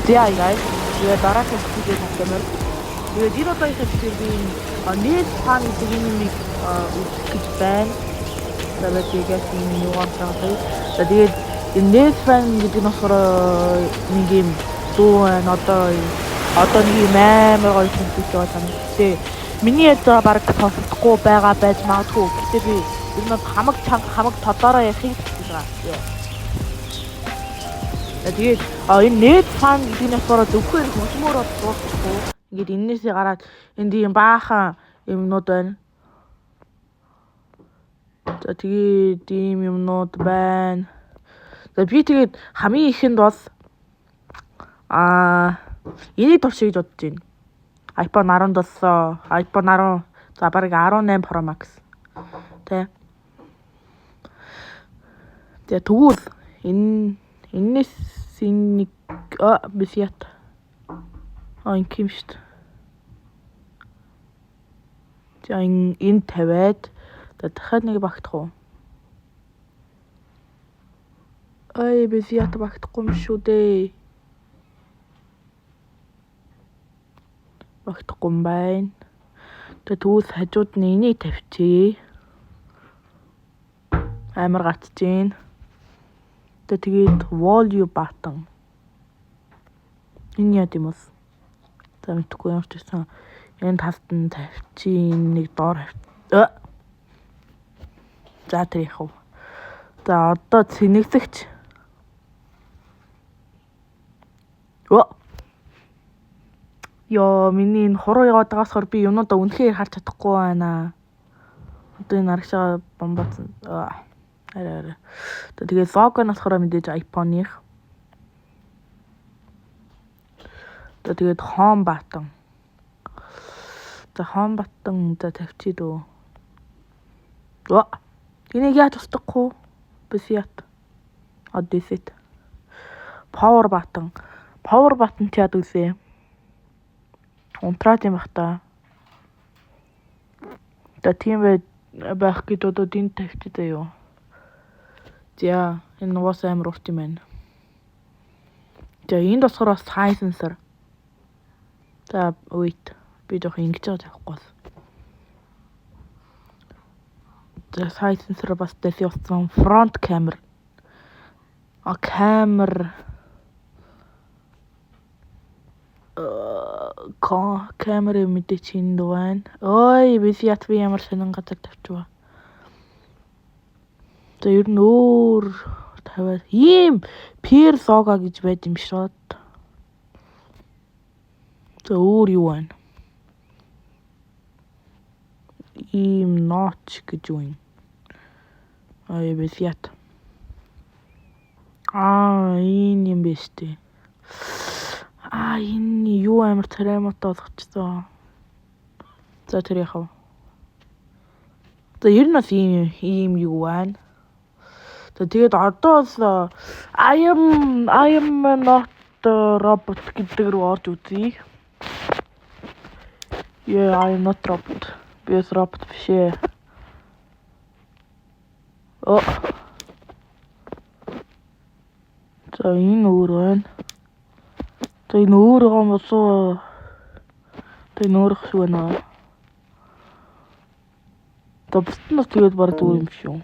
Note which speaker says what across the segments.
Speaker 1: Yeah guys. Тэгээд дараагийн видео тавьмаар. Тэгээд энэ удаагийн видеогийн нийт фан гэдэг нэг үзэж байна. Тэгээд энэ юугаар тавьдаг. Тэгээд энэ нийт фан гэдэг нь болохоор нэг юм дуу байна. Одоо нэг юм амар гоё хүмүүс байгаа юм. Гэтэ миний ядаа баг сонсохгүй байгаа байж магадгүй. Гэтэ би энэ хамаг тодороо яхих гэж байна. Тэгээд энэ нийт фан гэдэг нь болохоор зөвхөн хөдөлмөр дуусахгүй. Ингээд энээсээ гараад энд ийм баахан юмнууд байна. За тэгээд ийм юмнууд байна. За би тэгээд хамгийн ихэнд бол энийг туршиж бодож байна. iPhone 17, iPhone 10, за бараг 18 Pro Max. Тэ. Тэгээд тэгвэл энэс нэг бисят. Энэ юм шүү дээ. За энэ тавиад дахиад нэг багтах уу? Бисят багтахгүй юм шүү дээ. Багтахгүй юм байна. Тэгвэл хажууд нь энийг тавьчих. Амар гацж гин. Тэгээд volume button. Энэ яа юм бэ? За мэдгүй юм ч гэсэн энэ тастанд тавьчих, нэг доор тавь. За тэр яах вэ? За одоо цэнэгзэгч. Яа, миний энэ хуруу яваад байгаагаар би юмудаа үнэхээр харж чадахгүй байна. Одоо энэ арагшаа бомбацсан. Арай. Тэгээд лого нь болохоор мэдээж iPhone-ийнх. Тэгээд home button. За home button тавьчих дөө. Энийг яаж тусдахгүй? Бисят. Одисэт. Power button. Power button чад үсэ. Унтраад юм бах та. Тийм байх гэж одоо энэ тавьчих даа юу. За энэ нугас амар урт юм байна. За энд болохоор size sensor. За wait. Би жоох ингэж байгаа тавихгүй. За size sensor бас дэсиосон front camera. Камер камера мэдээч энд байна. Бисят би ямар сонин газар тавьчихва. За ер нь өөр тавиад ийм пер лого гэж байд юм шот. За өөр юу байна? Ийм notch гэж юу юм? Бисят. Энэ юм биш үү? Энэ юу амар царамтай болгочихсон. За тэр яхав. За ер нь бас ийм юу байна. За тэгээд одоо л I am not robot гэдэг рүү орж үзье. Yeah, I am not robot. Би robot биш ээ. За энэ өөр байна. За энэ өөр юм болоо. Энэ өөр шиг байна. За бусдын тэгээд баг зүгээр юм шүү.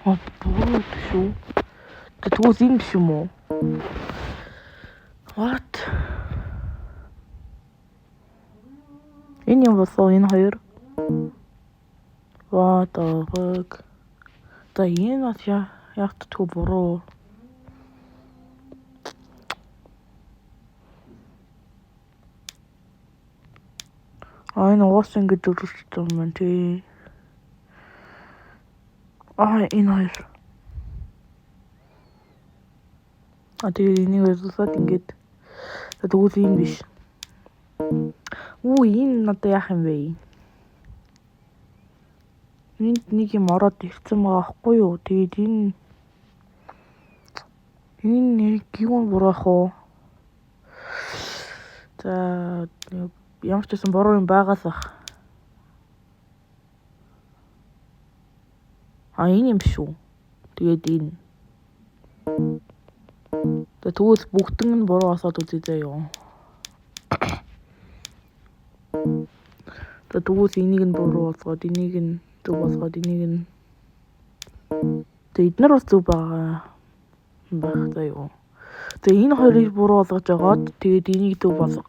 Speaker 1: Буу шүү. Тэгвэл энэ биш юм уу? What? Энэ юм болоо энэ хоёр. What the fuck? За энэ бас яг тгүү буруу. Энэ уус ингэж өрөвчсөн юм тий. Энэ хоёр. Тэгээд энийг өсөлтөд ингэж. Тэгвэл энэ биш. Энэ надад яах юм бэ? Энд нэг юм ороод ирсэн байгаа байхгүй юу? Тэгээд энэ юу бураах уу? За ямар ч гэсэн буруу юм байгаас ах. Энэ юм шүү. Тэгээд энэ. Тэгвэл бүгдэн нь буруу асаад үзье заяа. Тэгвэл энийг нь буруу болгоод энийг нь зөв болгоод энийг нь эднэр бас зөв байгаа байх заяа. Энэ хоёрыг буруу болгож агаад тэгээд энийг зөв болго.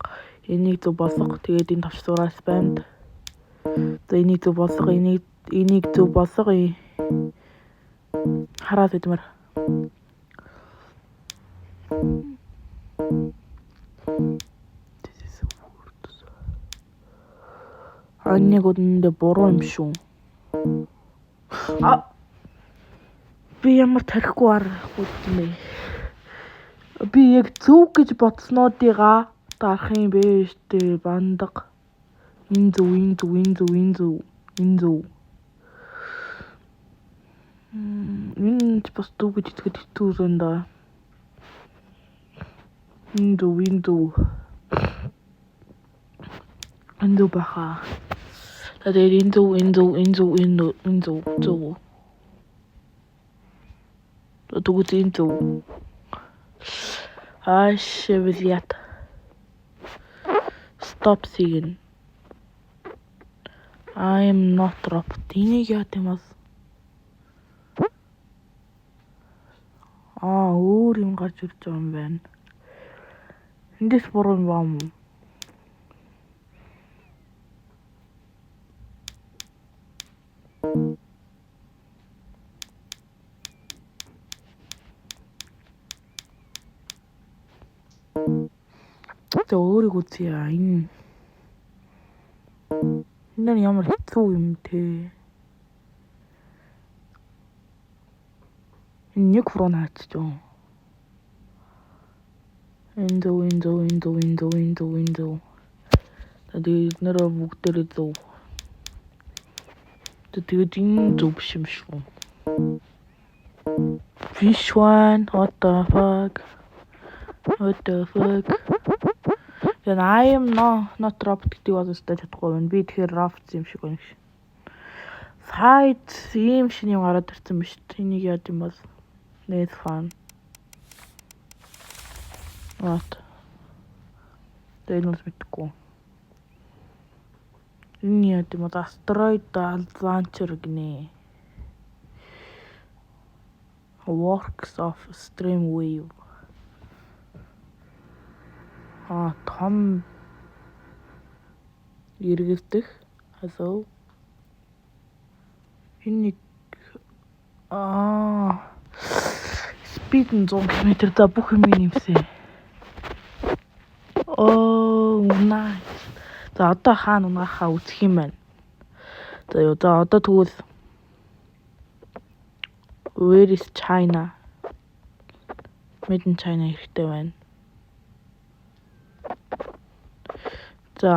Speaker 1: Энийг зөв болго. Тэгээд энэ тавчсураа спамд. Энийг зөв болго. Энийг зөв болго. Хараад идмэр. Нэг өдөндөө буруу юм шүү. Би ямар тарихгүй аргагүй юм бэ? Би яг зөв гэж бодснуудыгаа дарах юм бэ штэ бандаг. Энэ зөв. Энэ бас зөв гэж итгэхэд хэцүү зөндөө. Энэ зөв. Энэ зөв баха. Тэгээд энэ зөв. Тэгвэл энэ зөв. Шевлият. Stop singing. I am not robot. Энийг яа гэмээс. Өөр юм гарч ирж байгаа юм байна. Эндээс буруу юм баа мó. Өөрийг үзье. Энэ ямар хэцүү юм те. Энэ нэг хуруу наачжоо. Энэ зөв. Тэгээд нэрээ бүгдээрээ зөв. Тэгээд энэ зөв биш юм шүү. Which one? What the fuck? Then I am not robot гэдэг бол өстой чадахгүй байна. Би тэгэхээр robot юм шиг байна. Сайд ийм шинэ юм гараад ирсэн биш. Энийг яа гэм бол net fun. What? Тэнд нь мэдгүй. Энэ яа гэм бол asteroid launcher гинэ. Works of stream wave. Том эргэлдэх асуу. Энэ speed нь 100 км за бүх юм нэмсэн. Nice. За одоо хаана унаахаа үзэх юм байна. За одоо тэгвэл where is China? Made in China хэрэгтэй байна. За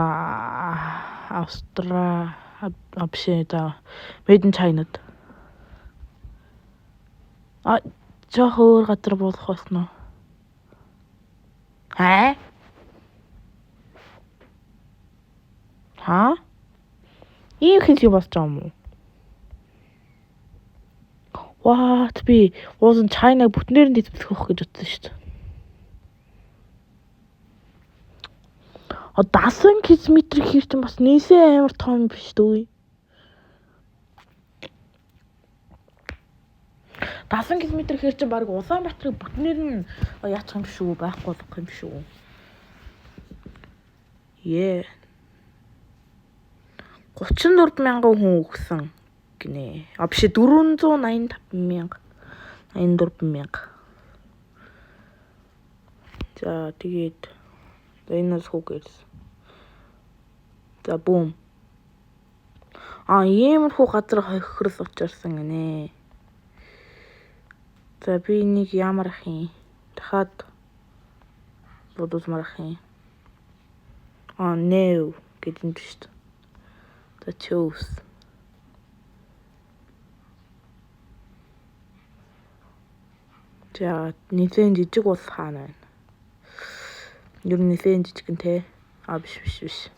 Speaker 1: Made in China-д. Жоо өөр газар болох болно. Ийм хэл юу болж байгаа юм уу? What? Би уусан China бүтнээр нь дэвсгэх гэж бодсон шүү дээ. 10 км хэрэг чинь бас нийсээ амар том биш дөө. 10 км хэрэг чинь баг Улаанбаатарыг бүтнээр нь яачих юм шүү, байхгүй болох юм шүү. 34,000 хүн өгсөн гинэ. Биш 484,000. За тэгээд энэ хөөс. За бум. Иймэрхүү газар хохирол учирсан гинэ. За би энийг ямар ах юм? Дахиад бодуулмаар ах юм. No гэдэг юм шүү дээ. За choose. За нийлэн жижиг бол хаана байна? Юу нийлэн жижиг нь те? Биш.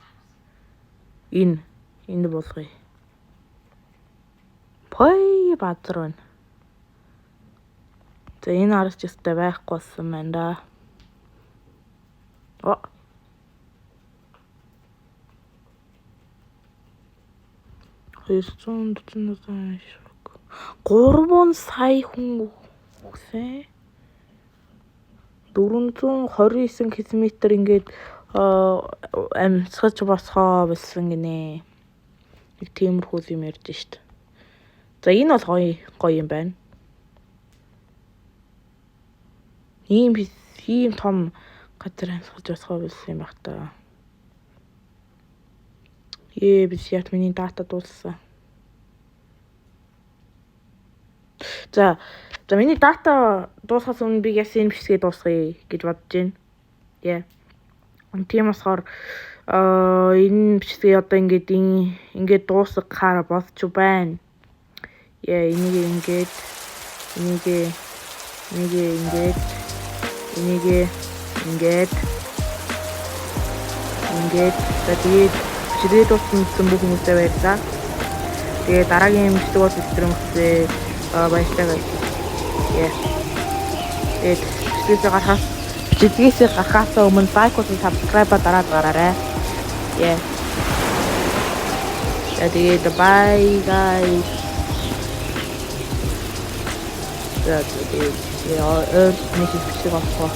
Speaker 1: Энэ болгоё. Пой бадрын. За энэ аргач өстэй байхгүй болсон байна да. 3 сая хүн үхсэн. 429 км ингээд амьсгаж босгоо болсон гинэ. Нэг тиймэрхүү юм ярьж штт. За энэ бол гоё юм байна. Ийм том газар амьсгаж босгоо болсон юм баг та. Биш яат миний дата дууссан. За миний дата дуусахаас өмнө би яс энэ бичгээ дуусгая гэж бодож байна. Тийм болохоор энэ бичгээ одоо ингээд дуусгахаар бодож байна. Энийг тэгээд бичгээ дууссан бүх хүмүүстээ баярлалаа. Тэгээд дараагийн бичдэг бол өдрөмсөө баярлалаа. Бичгээс гарахаас өмнө like-ийг subscribe дараад гараарай. Тэгээд bye guys. Тэгээд нэг бичиг авах.